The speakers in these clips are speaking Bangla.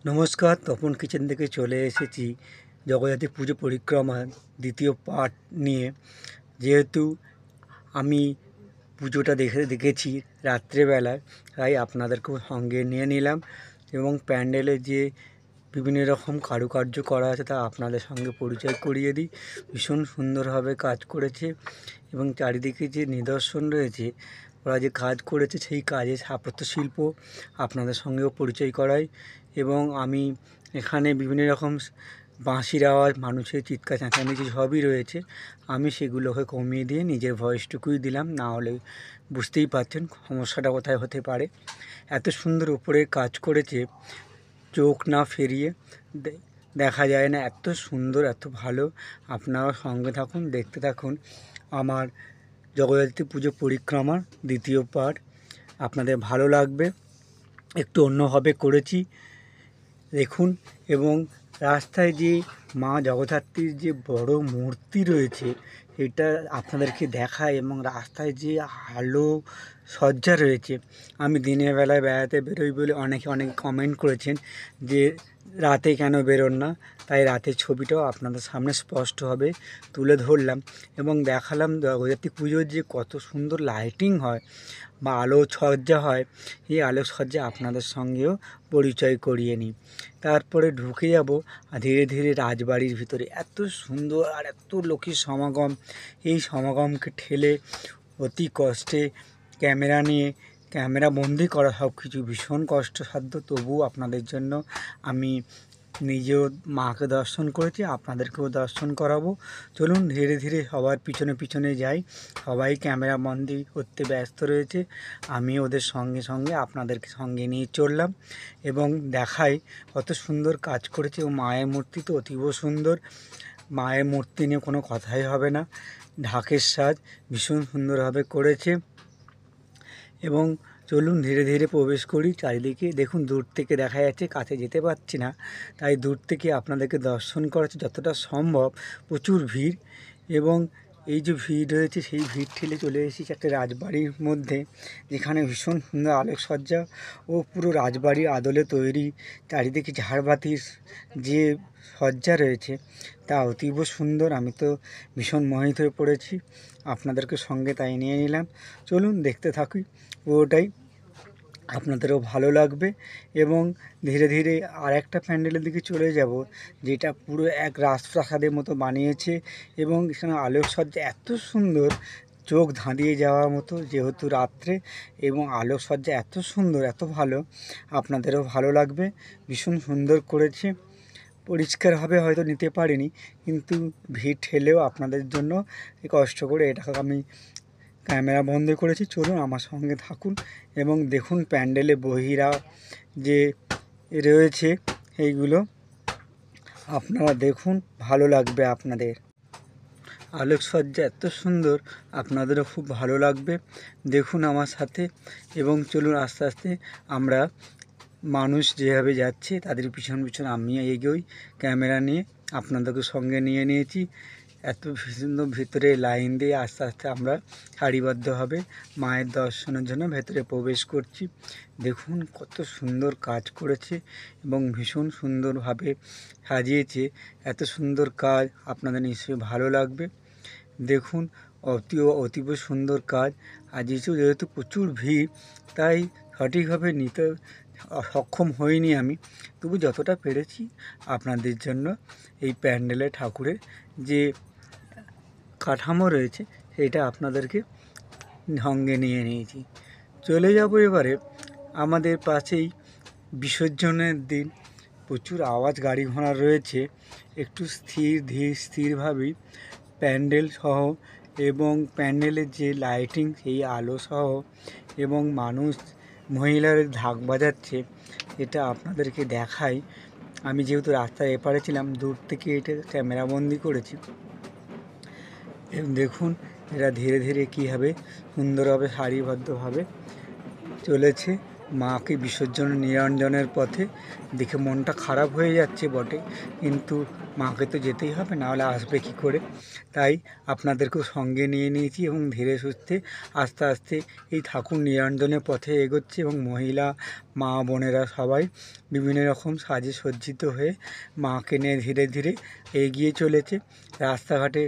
নমস্কার, তপন কিচেন থেকে চলে এসেছি জগদ্ধাত্রী পুজো পরিক্রমা দ্বিতীয় পার্ট নিয়ে। যেহেতু আমি পুজোটা দেখেছি রাত্রেবেলায়, তাই আপনাদেরকেও সঙ্গে নিয়ে নিলাম এবং প্যান্ডেলে যে বিভিন্ন রকম কারুকার্য করা আছে তা আপনাদের সঙ্গে পরিচয় করিয়ে দিই। ভীষণ সুন্দরভাবে কাজ করেছে এবং চারিদিকে যে নিদর্শন রয়েছে, ওরা যে কাজ করেছে সেই কাজের স্থাপত্য শিল্প আপনাদের সঙ্গেও পরিচয় করাই। এবং আমি এখানে বিভিন্ন রকম বাঁশির আওয়াজ, মানুষের চিৎকার চেঁচামেচি সবই রয়েছে। আমি সেগুলোকে কমিয়ে দিয়ে নিজের ভয়েসটুকুই দিলাম, না হলে বুঝতেই পারছেন সমস্যাটা কোথায় হতে পারে। এত সুন্দর উপরে কাজ করেছে, চোখ না ফেরিয়ে দেখা যায় না, এত সুন্দর, এত ভালো। আপনারা সঙ্গে থাকুন, দেখতে থাকুন আমার জগদ্ধাত্রী পুজো পরিক্রমার দ্বিতীয় পার্ট। আপনাদের ভালো লাগবে। একটু অন্যভাবে করেছি দেখুন। এবং রাস্তায় যে মা জগদ্ধাত্রীর যে বড় মূর্তি রয়েছে এটা আপনাদেরকে দেখায়, এবং রাস্তায় যে আলো সজ্জা রয়েছে। আমি দিনের বেলায় বেড়াতে বেরোই বলে অনেকে কমেন্ট করেছেন যে রাতে কেন বেরোন না, তাই রাতের ছবিটাও আপনাদের সামনে স্পষ্টভাবে তুলে ধরলাম এবং দেখালাম জগদ্ধাত্রী পুজোর যে কত সুন্দর লাইটিং হয় বা আলো সজ্জা হয়। এই আলো সজ্জা আপনাদের সঙ্গেও পরিচয় করিয়ে নিই। তারপরে ঢুকে যাব ধীরে ধীরে রাজবাড়ির ভিতরে। এত সুন্দর আর এত লোকের সমাগম, এই সমাগমকে ঠেলে অতি কষ্টে ক্যামেরা বন্দি করা সব কিছু ভীষণ কষ্টসাধ্য। তবুও আপনাদের জন্য আমি নিজেও মাকে দর্শন করেছি, আপনাদেরকেও দর্শন করাবো। চলুন ধীরে ধীরে সবার পিছনে পিছনে যাই। সবাই ক্যামেরা বন্দি করতে ব্যস্ত রয়েছে, আমি ওদের সঙ্গে সঙ্গে আপনাদেরকে সঙ্গে নিয়ে চললাম এবং দেখাই কত সুন্দর কাজ করেছে। ও মায়ের মূর্তি তো অতীব সুন্দর, মায়ের মূর্তি নিয়ে কোনো কথাই হবে না। ঢাকের সাজ ভীষণ সুন্দরভাবে করেছে। এবং চলুন ধীরে ধীরে প্রবেশ করি। চারিদিকে দেখুন, দূর থেকে দেখা যাচ্ছে, কাছে যেতে পারছি না, তাই দূর থেকে আপনাদেরকে দর্শন করাচ্ছি যতটা সম্ভব। প্রচুর ভিড়, এবং এই যে ভিড় রয়েছে সেই ভিড় ঠেলে চলে এসেছি একটা রাজবাড়ির মধ্যে, যেখানে ভীষণ সুন্দর আলোকসজ্জা ও পুরো রাজবাড়ির আদলে তৈরি। চারিদিকে ঝাড়বাতির যে সজ্জা রয়েছে তা অতীব সুন্দর। আমি তো ভীষণ মোহিত হয়ে পড়েছি, আপনাদেরকে সঙ্গে তাই নিয়ে নিলাম। চলুন দেখতে থাকি, পুরোটাই আপনাদেরও ভালো লাগবে। এবং ধীরে ধীরে আর একটা প্যান্ডেলের দিকে চলে যাব, যেটা পুরো এক রাজপ্রাসাদের মতো বানিয়েছে এবং এখানে আলোকসজ্জা এত সুন্দর, চোখ ধাঁধিয়ে যাওয়ার মতো, যেহেতু রাত্রে, এবং আলোকসজ্জা এত সুন্দর, এত ভালো, আপনাদেরও ভালো লাগবে। ভীষণ সুন্দর করেছে। পরিষ্কারভাবে হয়তো নিতে পারিনি, কিন্তু ভিড় ঠেলেও আপনাদের জন্য কষ্ট করে এটাকে আমি ক্যামেরা বন্ধ করেছি। চলুন আমার সঙ্গে থাকুন এবং দেখুন প্যান্ডেলে বহিরা যে রয়েছে এইগুলো আপনারা দেখুন, ভালো লাগবে আপনাদের। আলোকসজ্জা এত সুন্দর, আপনাদেরও খুব ভালো লাগবে। দেখুন আমার সাথে এবং চলুন আস্তে আস্তে আমরা মানুষ যেভাবে যাচ্ছে তাদের পিছন পিছন আমি এগোই ক্যামেরা নিয়ে। আপনাদেরকে সঙ্গে নিয়ে নিয়েছি। এত সুন্দর ভিতরে লাইন দিয়ে আস্তে আস্তে আমরা সারিবদ্ধভাবে মায়ের দর্শনের জন্য ভেতরে প্রবেশ করছি। দেখুন কত সুন্দর কাজ করেছে এবং ভীষণ সুন্দরভাবে সাজিয়েছে। এত সুন্দর কাজ আপনাদের নিশ্চয়ই ভালো লাগবে। দেখুন অতীব সুন্দর কাজ। আর যেহেতু প্রচুর ভিড়, তাই সঠিকভাবে নিতে সক্ষম হইনি আমি, তবু যতটা পেরেছি আপনাদের জন্য এই প্যান্ডেলে ঠাকুরের যে কাঠামো রয়েছে সেটা আপনাদেরকে সঙ্গে নিয়ে নিয়েছি। চলে যাব এবারে আমাদের পাশেই বিসর্জনের দিন। প্রচুর আওয়াজ গাড়ি ঘোড়া রয়েছে, একটু স্থিরভাবেই প্যান্ডেল সহ এবং প্যান্ডেলের যে লাইটিং সেই আলো সহ এবং মানুষ মহিলারা ঢাক বাজাচ্ছে, এটা আপনাদেরকে দেখাই। আমি যেহেতু রাস্তার এপারে ছিলাম, দূর থেকে এটা ক্যামেরাবন্দি করেছি। দেখুন এরা ধীরে ধীরে কীভাবে সুন্দরভাবে সারিবদ্ধভাবে চলেছে মাকে বিসর্জন নিরঞ্জনের পথে। দেখে মনটা খারাপ হয়ে যাচ্ছে বটে, কিন্তু মাকে তো যেতেই হবে, নাহলে আসবে কী করে। তাই আপনাদেরকেও সঙ্গে নিয়ে নিয়েছি এবং ধীরে সুস্থে আস্তে আস্তে এই ঠাকুর নিরঞ্জনের পথে এগোচ্ছে এবং মহিলা মা বোনেরা সবাই বিভিন্ন রকম সাজে সজ্জিত হয়ে মাকে নিয়ে ধীরে ধীরে এগিয়ে চলেছে। রাস্তাঘাটে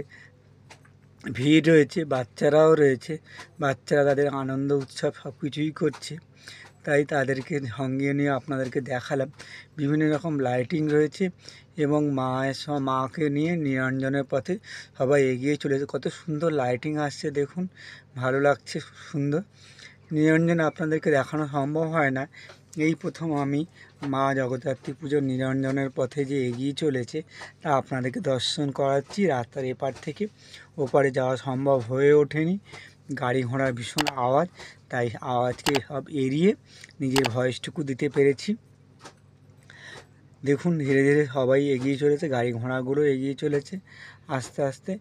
ভিড় রয়েছে, বাচ্চারাও রয়েছে, বাচ্চারা তাদের আনন্দ উৎসব সব কিছুই করছে। তাই তাদেরকে সঙ্গে নিয়ে আপনাদেরকে দেখালাম। বিভিন্ন রকম লাইটিং রয়েছে এবং মাকে নিয়ে নিরঞ্জনের পথে সবাই এগিয়ে চলেছে। কত সুন্দর লাইটিং আসছে দেখুন, ভালো লাগছে, সুন্দর। নিরঞ্জন আপনাদেরকে দেখানো সম্ভব হয় না, এই প্রথম আমি মা জগদ্ধাত্রী পুজোর নিরঞ্জনের পথে যে এগিয়ে চলেছে তা আপনাদেরকে দর্শন করাচ্ছি। রাস্তার এপার থেকে ওপারে যাওয়া সম্ভব হয়ে ওঠেনি, গাড়ি ঘোড়ার ভীষণ আওয়াজ, তাই আওয়াজকে সব এড়িয়ে নিজের ভয়েসটুকু দিতে পেরেছি। দেখুন ধীরে ধীরে সবাই এগিয়ে চলেছে, গাড়ি ঘোড়াগুলো এগিয়ে চলেছে আস্তে আস্তে।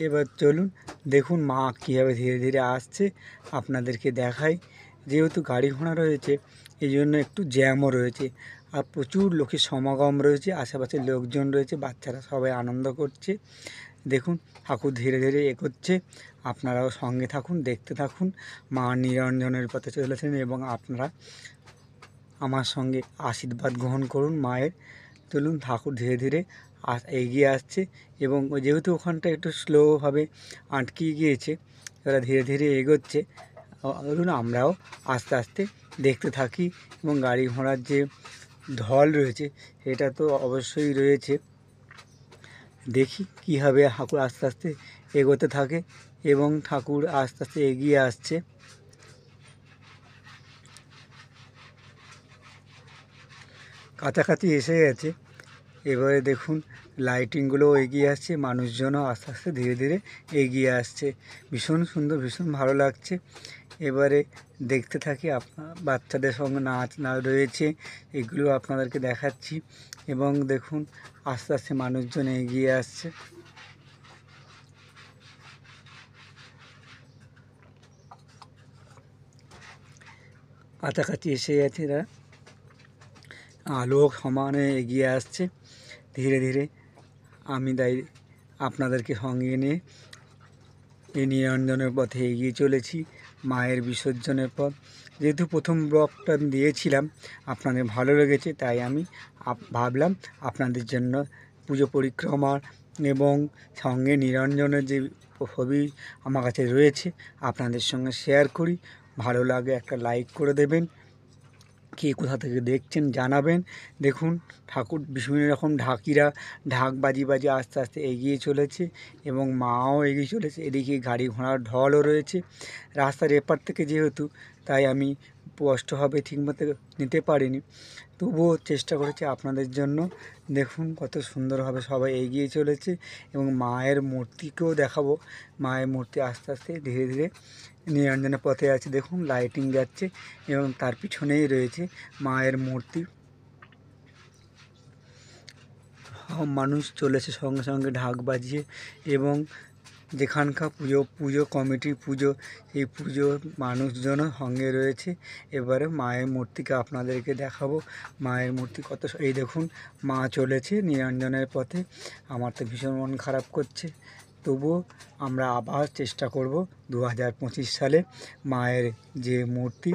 এবার চলুন দেখুন মা কীভাবে ধীরে ধীরে আসছে, আপনাদেরকে দেখাই। যেহেতু গাড়ি ঘোড়া রয়েছে এই জন্য একটু জ্যামও রয়েছে, আর প্রচুর লোকের সমাগম রয়েছে, আশেপাশে লোকজন রয়েছে, বাচ্চারা সবাই আনন্দ করছে। দেখুন ঠাকুর ধীরে ধীরে এগোচ্ছে, আপনারাও সঙ্গে থাকুন, দেখতে থাকুন। মা নিরঞ্জনের পথে চলেছেন এবং আপনারা আমার সঙ্গে আশীর্বাদ গ্রহণ করুন মায়ের। চলুন ঠাকুর ধীরে ধীরে এগিয়ে আসছে এবং যেহেতু ওখানটা একটু স্লোভাবে আটকে গিয়েছে, এরা ধীরে ধীরে এগোচ্ছে। ধরুন আমরাও আস্তে আস্তে দেখতে থাকি এবং গাড়ি ঘোড়ার যে ঢল রয়েছে সেটা তো অবশ্যই রয়েছে। দেখি কীভাবে ঠাকুর আস্তে আস্তে এগোতে থাকে এবং ঠাকুর আস্তে আস্তে এগিয়ে আসছে। কাছাকাছি এসে গেছে, এবারে দেখুন লাইটিংগুলো এগিয়ে আসছে, মানুষজনও আস্তে আস্তে ধীরে ধীরে এগিয়ে আসছে। ভীষণ সুন্দর, ভীষণ ভালো লাগছে। এবারে দেখতে থাকি, বাচ্চাদের সঙ্গে নাচ রয়েছে, এগুলো আপনাদেরকে দেখাচ্ছি। এবং দেখুন আস্তে আস্তে মানুষজন এগিয়ে আসছে। কাছাকাছি এসে গেছে, এরা আলো সমানে এগিয়ে আসছে ধীরে ধীরে। আমি তাই আপনাদেরকে সঙ্গে নিয়ে এই নিরঞ্জনের পথে এগিয়ে চলেছি, মায়ের বিসর্জনের পথ। যেহেতু প্রথম ব্লগটা আমি দিয়েছিলাম, আপনাদের ভালো লেগেছে, তাই আমি ভাবলাম আপনাদের জন্য পুজো পরিক্রমার এবং সঙ্গে নিরঞ্জনের যে ছবি আমার কাছে রয়েছে আপনাদের সঙ্গে শেয়ার করি। ভালো লাগে একটা লাইক করে দেবেন, কে কোথা থেকে দেখছেন জানাবেন। দেখুন ঠাকুর বিভিন্ন রকম ঢাকিরা ঢাক বাজি আস্তে আস্তে এগিয়ে চলেছে এবং মাও এগিয়ে চলেছে। এদিকে গাড়ি ঘোড়ার ঢলও রয়েছে রাস্তার এপার থেকে, যেহেতু তাই আমি স্পষ্টভাবে ঠিকমতো নিতে পারিনি, তবুও চেষ্টা করেছি আপনাদের জন্য। দেখুন কত সুন্দরভাবে সবাই এগিয়ে চলেছে এবং মায়ের মূর্তিকেও দেখাবো। মায়ের মূর্তি আস্তে আস্তে ধীরে ধীরে নিরঞ্জনের পথে আছে, দেখুন লাইটিং যাচ্ছে এবং তার পিছনেই রয়েছে মায়ের মূর্তি। মানুষ চলেছে সঙ্গে সঙ্গে ঢাক বাজিয়ে এবং যেখানকার পুজো কমিটির পুজো, এই পুজো মানুষজনও সঙ্গে রয়েছে। এবারে মায়ের মূর্তিকে আপনাদেরকে দেখাবো। মায়ের মূর্তি কত, এই দেখুন মা চলেছে নিরঞ্জনের পথে। আমার তো ভীষণ মন খারাপ করছে, তবুও আমরা আবার চেষ্টা করব 2025 সালে মায়ের যে মূর্তি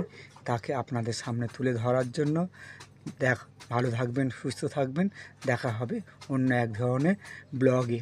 তাকে আপনাদের সামনে তুলে ধরার জন্য। ভালো থাকবেন, সুস্থ থাকবেন, দেখা হবে অন্য এক ধরনের ব্লগে।